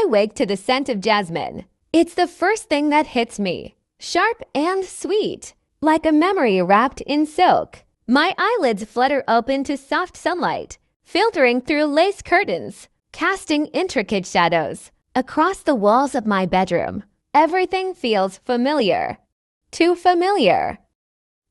I wake to the scent of jasmine. It's the first thing that hits me. Sharp and sweet, like a memory wrapped in silk. My eyelids flutter open to soft sunlight, filtering through lace curtains, casting intricate shadows across the walls of my bedroom. Everything feels familiar. Too familiar.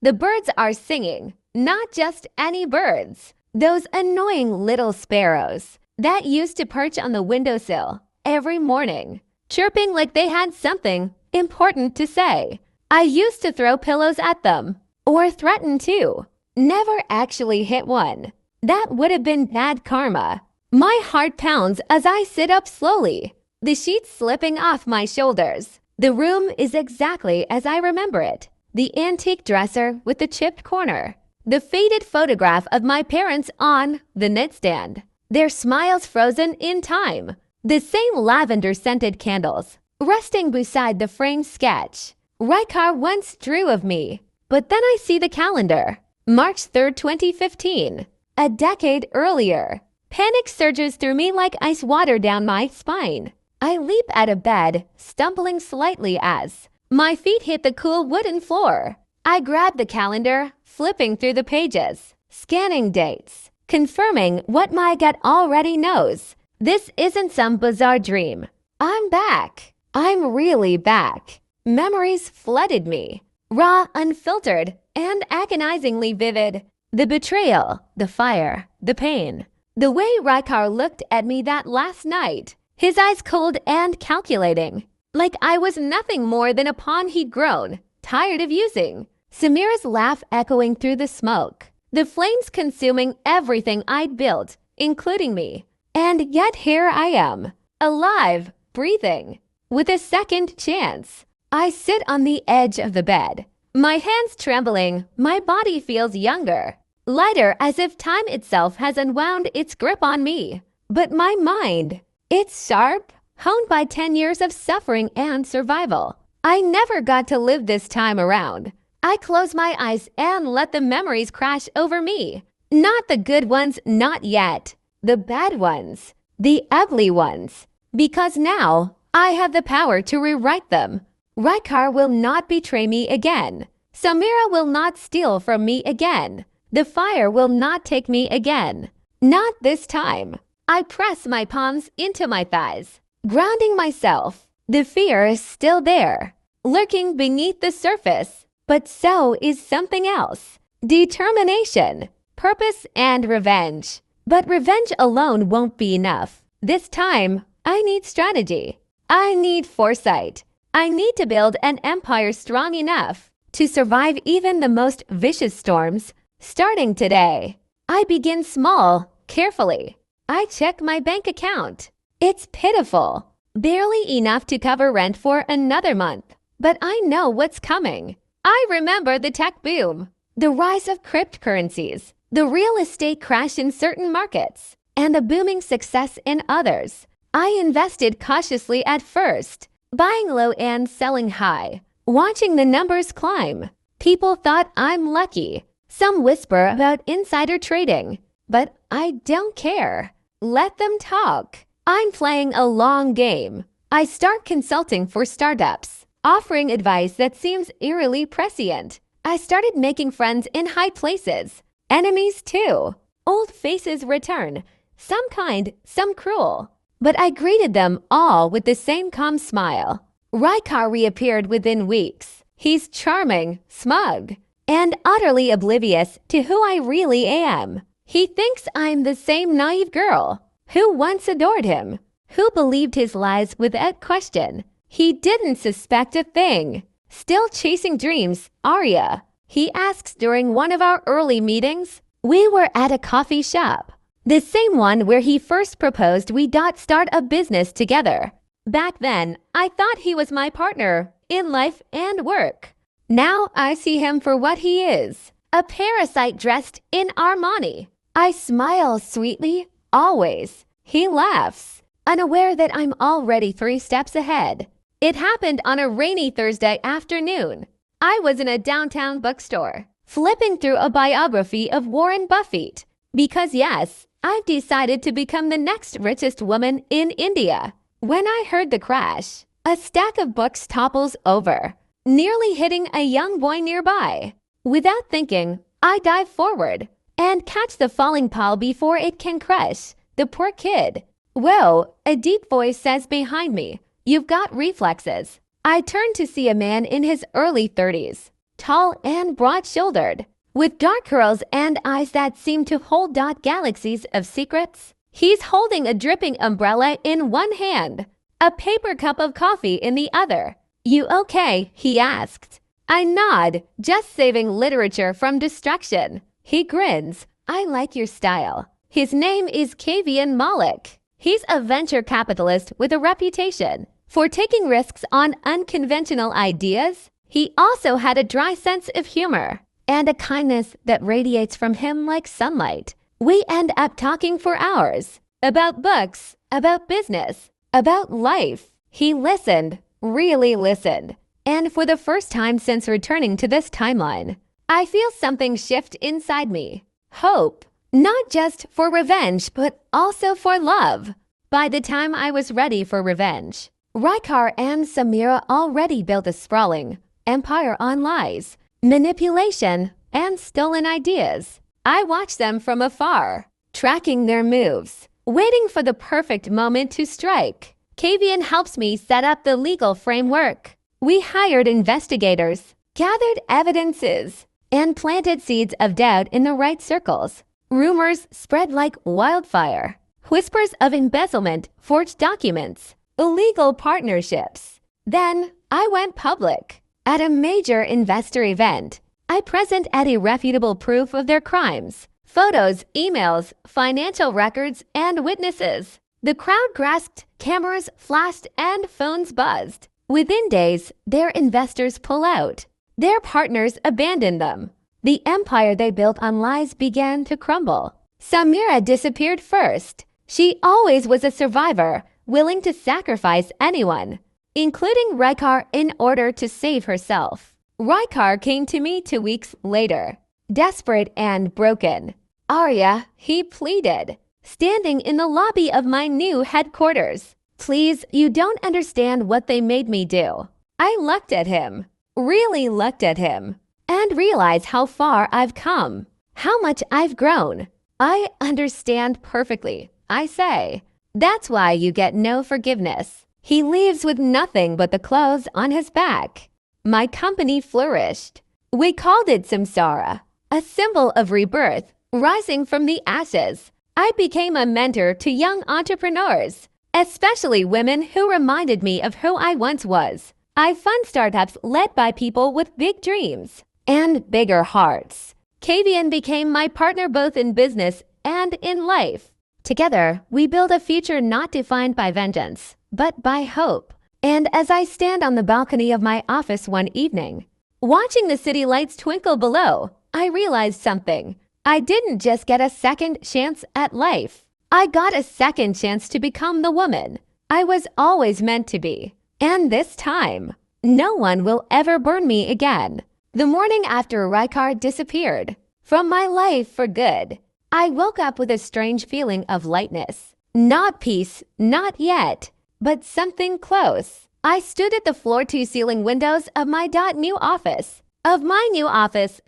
The birds are singing, not just any birds. Those annoying little sparrows that used to perch on the windowsill every morning, chirping like they had something important to say. I used to throw pillows at them, or threaten to. Never actually hit one. That would have been bad karma. My heart pounds as I sit up slowly, the sheets slipping off my shoulders. The room is exactly as I remember it. The antique dresser with the chipped corner. The faded photograph of my parents on the nightstand. Their smiles frozen in time. The same lavender-scented candles, resting beside the framed sketch Rykar once drew of me. But then I see the calendar. March 3rd, 2015. A decade earlier. Panic surges through me like ice water down my spine. I leap out of bed, stumbling slightly as my feet hit the cool wooden floor. I grab the calendar, flipping through the pages, scanning dates, confirming what my gut already knows. This isn't some bizarre dream. I'm back. I'm really back. Memories flooded me, raw, unfiltered, and agonizingly vivid. The betrayal, the fire, the pain. The way Rykar looked at me that last night, his eyes cold and calculating, like I was nothing more than a pawn he'd grown, tired of using. Samira's laugh echoing through the smoke, the flames consuming everything I'd built, including me. And yet here I am, alive, breathing, with a second chance. I sit on the edge of the bed, my hands trembling, my body feels younger, lighter as if time itself has unwound its grip on me. But my mind, it's sharp, honed by 10 years of suffering and survival. I never got to live this time around. I close my eyes and let the memories crash over me. Not the good ones, not yet. The bad ones, the ugly ones. Because now, I have the power to rewrite them. Rykar will not betray me again. Samira will not steal from me again. The fire will not take me again. Not this time. I press my palms into my thighs, grounding myself. The fear is still there, lurking beneath the surface. But so is something else. Determination, purpose, and revenge. But revenge alone won't be enough. This time, I need strategy. I need foresight. I need to build an empire strong enough to survive even the most vicious storms. Starting today, I begin small, carefully. I check my bank account. It's pitiful. Barely enough to cover rent for another month. But I know what's coming. I remember the tech boom, the rise of cryptocurrencies, the real estate crash in certain markets, and the booming success in others. I invested cautiously at first, buying low and selling high, watching the numbers climb. People thought I'm lucky. Some whisper about insider trading, but I don't care. Let them talk. I'm playing a long game. I start consulting for startups, offering advice that seems eerily prescient. I started making friends in high places. Enemies too. Old faces return. Some kind, some cruel. But I greeted them all with the same calm smile. Rykar reappeared within weeks. He's charming, smug, and utterly oblivious to who I really am. He thinks I'm the same naive girl who once adored him, who believed his lies without question. He didn't suspect a thing. Still chasing dreams, Arya? He asks during one of our early meetings. We were at a coffee shop, the same one where he first proposed we start a business together. Back then, I thought he was my partner in life and work. Now I see him for what he is, a parasite dressed in Armani. I smile sweetly, always. He laughs, unaware that I'm already 3 steps ahead. It happened on a rainy Thursday afternoon. I was in a downtown bookstore, flipping through a biography of Warren Buffett. Because yes, I've decided to become the next richest woman in India. When I heard the crash, a stack of books topples over, nearly hitting a young boy nearby. Without thinking, I dive forward and catch the falling pile before it can crush the poor kid. Whoa, a deep voice says behind me, "You've got reflexes." I turn to see a man in his early 30s, tall and broad-shouldered, with dark curls and eyes that seem to hold galaxies of secrets. He's holding a dripping umbrella in one hand, a paper cup of coffee in the other. "You okay?" he asked. I nod, just saving literature from destruction. He grins. "I like your style." His name is Kavian Malik. He's a venture capitalist with a reputation for taking risks on unconventional ideas. He also had a dry sense of humor and a kindness that radiates from him like sunlight. We end up talking for hours about books, about business, about life. He listened, really listened. And for the first time since returning to this timeline, I feel something shift inside me. Hope. Not just for revenge, but also for love. By the time I was ready for revenge, Rykar and Samira already built a sprawling empire on lies, manipulation, and stolen ideas. I watched them from afar, tracking their moves, waiting for the perfect moment to strike. Kavian helps me set up the legal framework. We hired investigators, gathered evidences, and planted seeds of doubt in the right circles. Rumors spread like wildfire. Whispers of embezzlement, forged documents, illegal partnerships. Then I went public. At a major investor event, I present irrefutable proof of their crimes. Photos, emails, financial records, and witnesses. The crowd grasped, cameras flashed, and phones buzzed. Within days, their investors pull out. Their partners abandon them. The empire they built on lies began to crumble. Samira disappeared first. She always was a survivor, willing to sacrifice anyone, including Rykar, in order to save herself. Rykar came to me 2 weeks later, desperate and broken. "Arya," he pleaded, standing in the lobby of my new headquarters. "Please, you don't understand what they made me do." I looked at him, really looked at him, and realized how far I've come, how much I've grown. "I understand perfectly," I say. "That's why you get no forgiveness." He leaves with nothing but the clothes on his back. My company flourished. We called it Samsara, a symbol of rebirth, rising from the ashes. I became a mentor to young entrepreneurs, especially women who reminded me of who I once was. I fund startups led by people with big dreams and bigger hearts. Kavian became my partner both in business and in life. Together, we build a future not defined by vengeance, but by hope. And as I stand on the balcony of my office one evening, watching the city lights twinkle below, I realized something. I didn't just get a second chance at life. I got a second chance to become the woman I was always meant to be. And this time, no one will ever burn me again. The morning after Rykar disappeared from my life for good, I woke up with a strange feeling of lightness. Not peace, not yet, but something close. I stood at the floor-to-ceiling windows of my new office,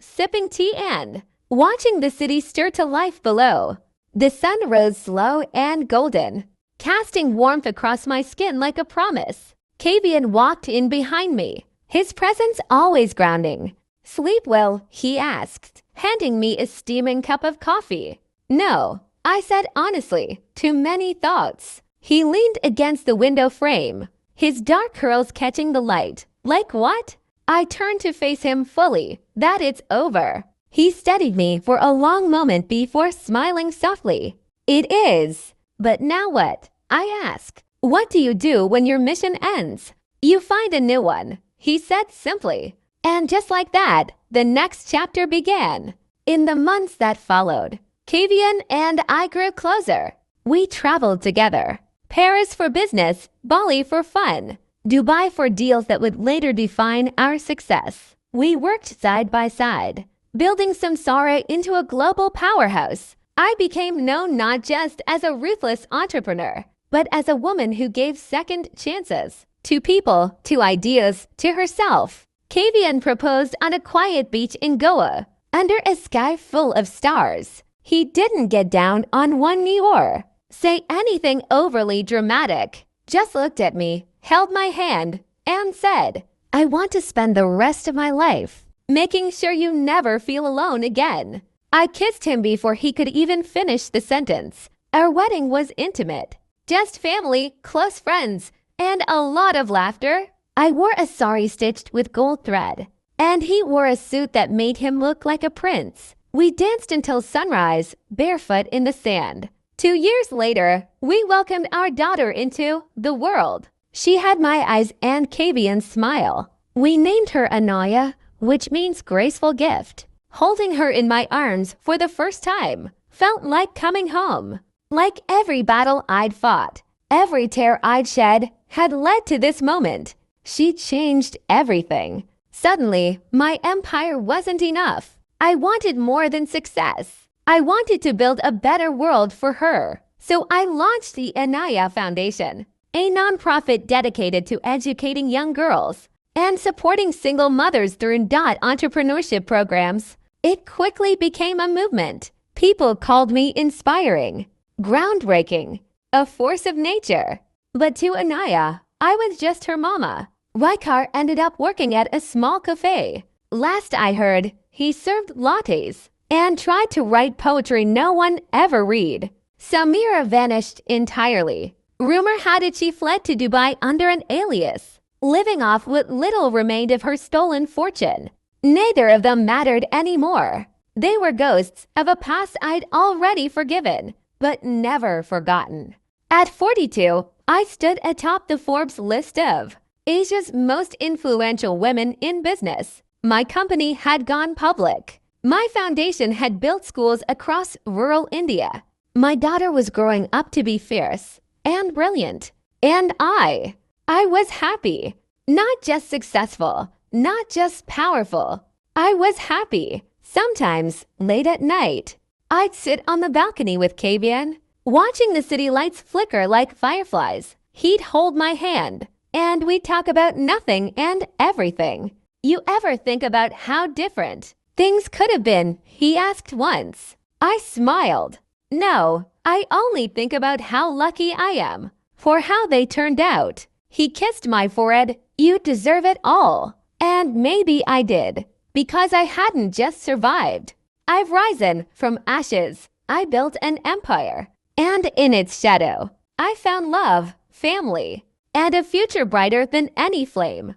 sipping tea and watching the city stir to life below. The sun rose slow and golden, casting warmth across my skin like a promise. Kavian walked in behind me, his presence always grounding. "Sleep well?" he asked, handing me a steaming cup of coffee. "No," I said honestly, too many thoughts. He leaned against the window frame, his dark curls catching the light. "Like what?" I turned to face him fully. "That it's over." He studied me for a long moment before smiling softly. "It is. But now what?" I asked. "What do you do when your mission ends?" "You find a new one," he said simply. And just like that, the next chapter began. In the months that followed, Kavian and I grew closer. We traveled together. Paris for business, Bali for fun, Dubai for deals that would later define our success. We worked side by side, building Samsara into a global powerhouse. I became known not just as a ruthless entrepreneur, but as a woman who gave second chances to people, to ideas, to herself. Kavian proposed on a quiet beach in Goa, under a sky full of stars. He didn't get down on one knee or say anything overly dramatic, just looked at me, held my hand, and said, "I want to spend the rest of my life making sure you never feel alone again." I kissed him before he could even finish the sentence. Our wedding was intimate, just family, close friends, and a lot of laughter. I wore a sari stitched with gold thread, and he wore a suit that made him look like a prince. We danced until sunrise, barefoot in the sand. 2 years later, we welcomed our daughter into the world. She had my eyes and Kavian's smile. We named her Anaya, which means graceful gift. Holding her in my arms for the first time felt like coming home. Like every battle I'd fought, every tear I'd shed had led to this moment. She changed everything. Suddenly, my empire wasn't enough. I wanted more than success. I wanted to build a better world for her. So I launched the Anaya Foundation, a nonprofit dedicated to educating young girls and supporting single mothers through entrepreneurship programs. It quickly became a movement. People called me inspiring, groundbreaking, a force of nature. But to Anaya, I was just her mama. Raikar ended up working at a small cafe. Last I heard, he served lattes and tried to write poetry no one ever read. Samira vanished entirely. Rumor had it she fled to Dubai under an alias, living off what little remained of her stolen fortune. Neither of them mattered anymore. They were ghosts of a past I'd already forgiven, but never forgotten. At 42, I stood atop the Forbes list of Asia's most influential women in business. My company had gone public. My foundation had built schools across rural India. My daughter was growing up to be fierce and brilliant. And I was happy. Not just successful, not just powerful. I was happy. Sometimes, late at night, I'd sit on the balcony with Kavian, watching the city lights flicker like fireflies. He'd hold my hand, and we'd talk about nothing and everything. "You ever think about how different things could have been?" he asked once. I smiled. "No, I only think about how lucky I am for how they turned out." He kissed my forehead. "You deserve it all." And maybe I did, because I hadn't just survived. I've risen from ashes. I built an empire. And in its shadow, I found love, family, and a future brighter than any flame.